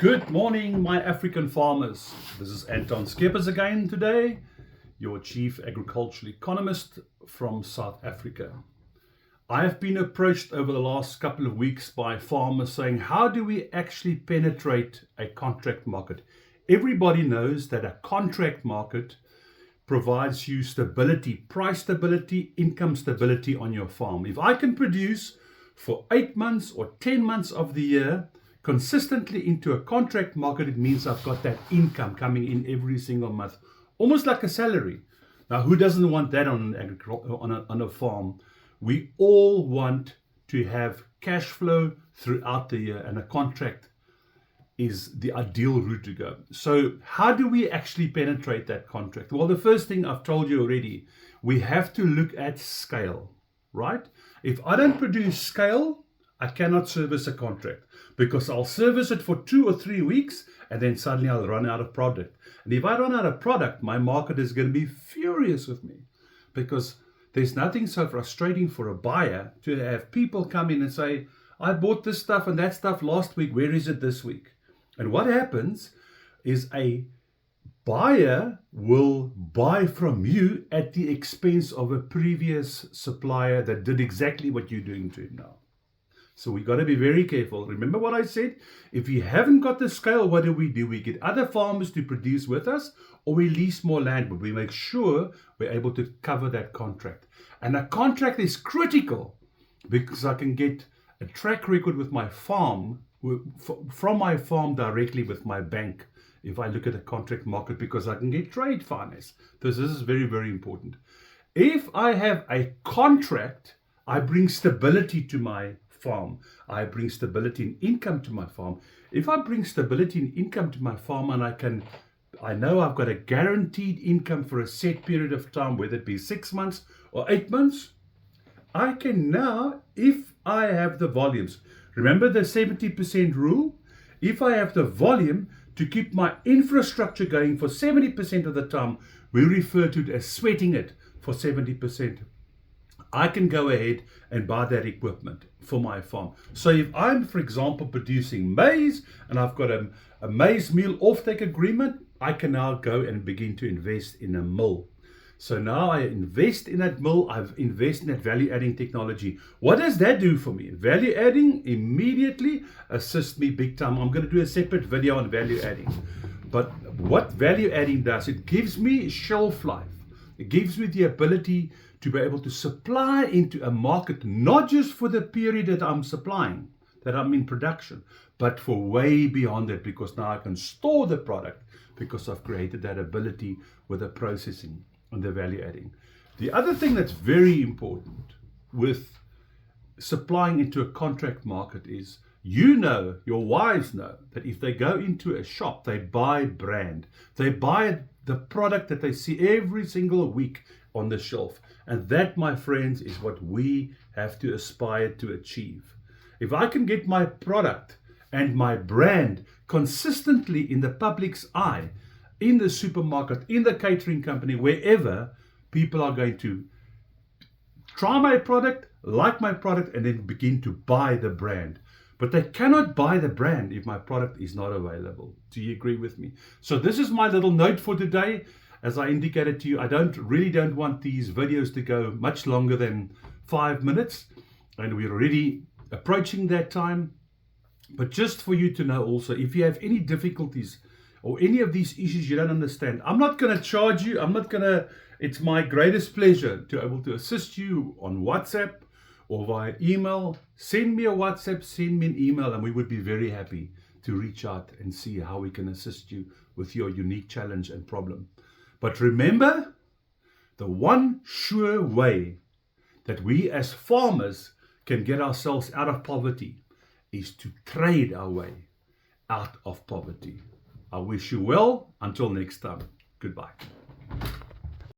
Good morning, my African farmers. This is Anton Skeppers again today, your Chief Agricultural Economist from South Africa. I have been approached over the last couple of weeks by farmers saying, how do we actually penetrate a contract market? Everybody knows that a contract market provides you stability, price stability, income stability on your farm. If I can produce for 8 months or 10 months of the year, consistently into a contract market, it means I've got that income coming in every single month, almost like a salary. Now, who doesn't want that on a farm? We all want to have cash flow throughout the year, and a contract is the ideal route to go. So how do we actually penetrate that contract? Well, the first thing I've told you already, we have to look at scale, right? If I don't produce scale, I cannot service a contract, because I'll service it for 2 or 3 weeks and then suddenly I'll run out of product. And if I run out of product, my market is going to be furious with me, because there's nothing so frustrating for a buyer to have people come in and say, I bought this stuff and that stuff last week, where is it this week? And what happens is a buyer will buy from you at the expense of a previous supplier that did exactly what you're doing to him now. So we got to be very careful. Remember what I said? If you haven't got the scale, what do? We get other farmers to produce with us, or we lease more land, but we make sure we're able to cover that contract. And a contract is critical, because I can get a track record with my farm, from my farm directly with my bank, if I look at a contract market, because I can get trade finance. This is very, very important. If I have a contract, I bring stability to my farm. I bring stability and income to my farm. If I bring stability and income to my farm, and I know I've got a guaranteed income for a set period of time, whether it be 6 months or 8 months, I can now, if I have the volumes, remember the 70% rule? If I have the volume to keep my infrastructure going for 70% of the time, we refer to it as sweating it for 70%. I can go ahead and buy that equipment for my farm. So if I'm, for example, producing maize and I've got a maize meal offtake agreement, I can now go and begin to invest in a mill. So now I invest in that mill, I've invested in that value-adding technology. What does that do for me? Value-adding immediately assists me big time. I'm going to do a separate video on value-adding. But what value-adding does, it gives me shelf life. It gives me the ability to be able to supply into a market, not just for the period that I'm supplying, that I'm in production, but for way beyond it, because now I can store the product, because I've created that ability with the processing and the value adding. The other thing that's very important with supplying into a contract market is, your wives know that if they go into a shop, they buy brand. They buy the product that they see every single week on the shelf. And that, my friends, is what we have to aspire to achieve. If I can get my product and my brand consistently in the public's eye, in the supermarket, in the catering company, wherever, people are going to try my product, like my product, and then begin to buy the brand. But they cannot buy the brand if my product is not available. Do you agree with me? So this is my little note for today. As I indicated to you, I really don't want these videos to go much longer than 5 minutes. And we're already approaching that time. But just for you to know also, if you have any difficulties or any of these issues you don't understand, I'm not going to charge you. It's my greatest pleasure to be able to assist you on WhatsApp or via email. Send me a WhatsApp, send me an email, and we would be very happy to reach out and see how we can assist you with your unique challenge and problem. But remember, the one sure way that we as farmers can get ourselves out of poverty is to trade our way out of poverty. I wish you well. Until next time. Goodbye.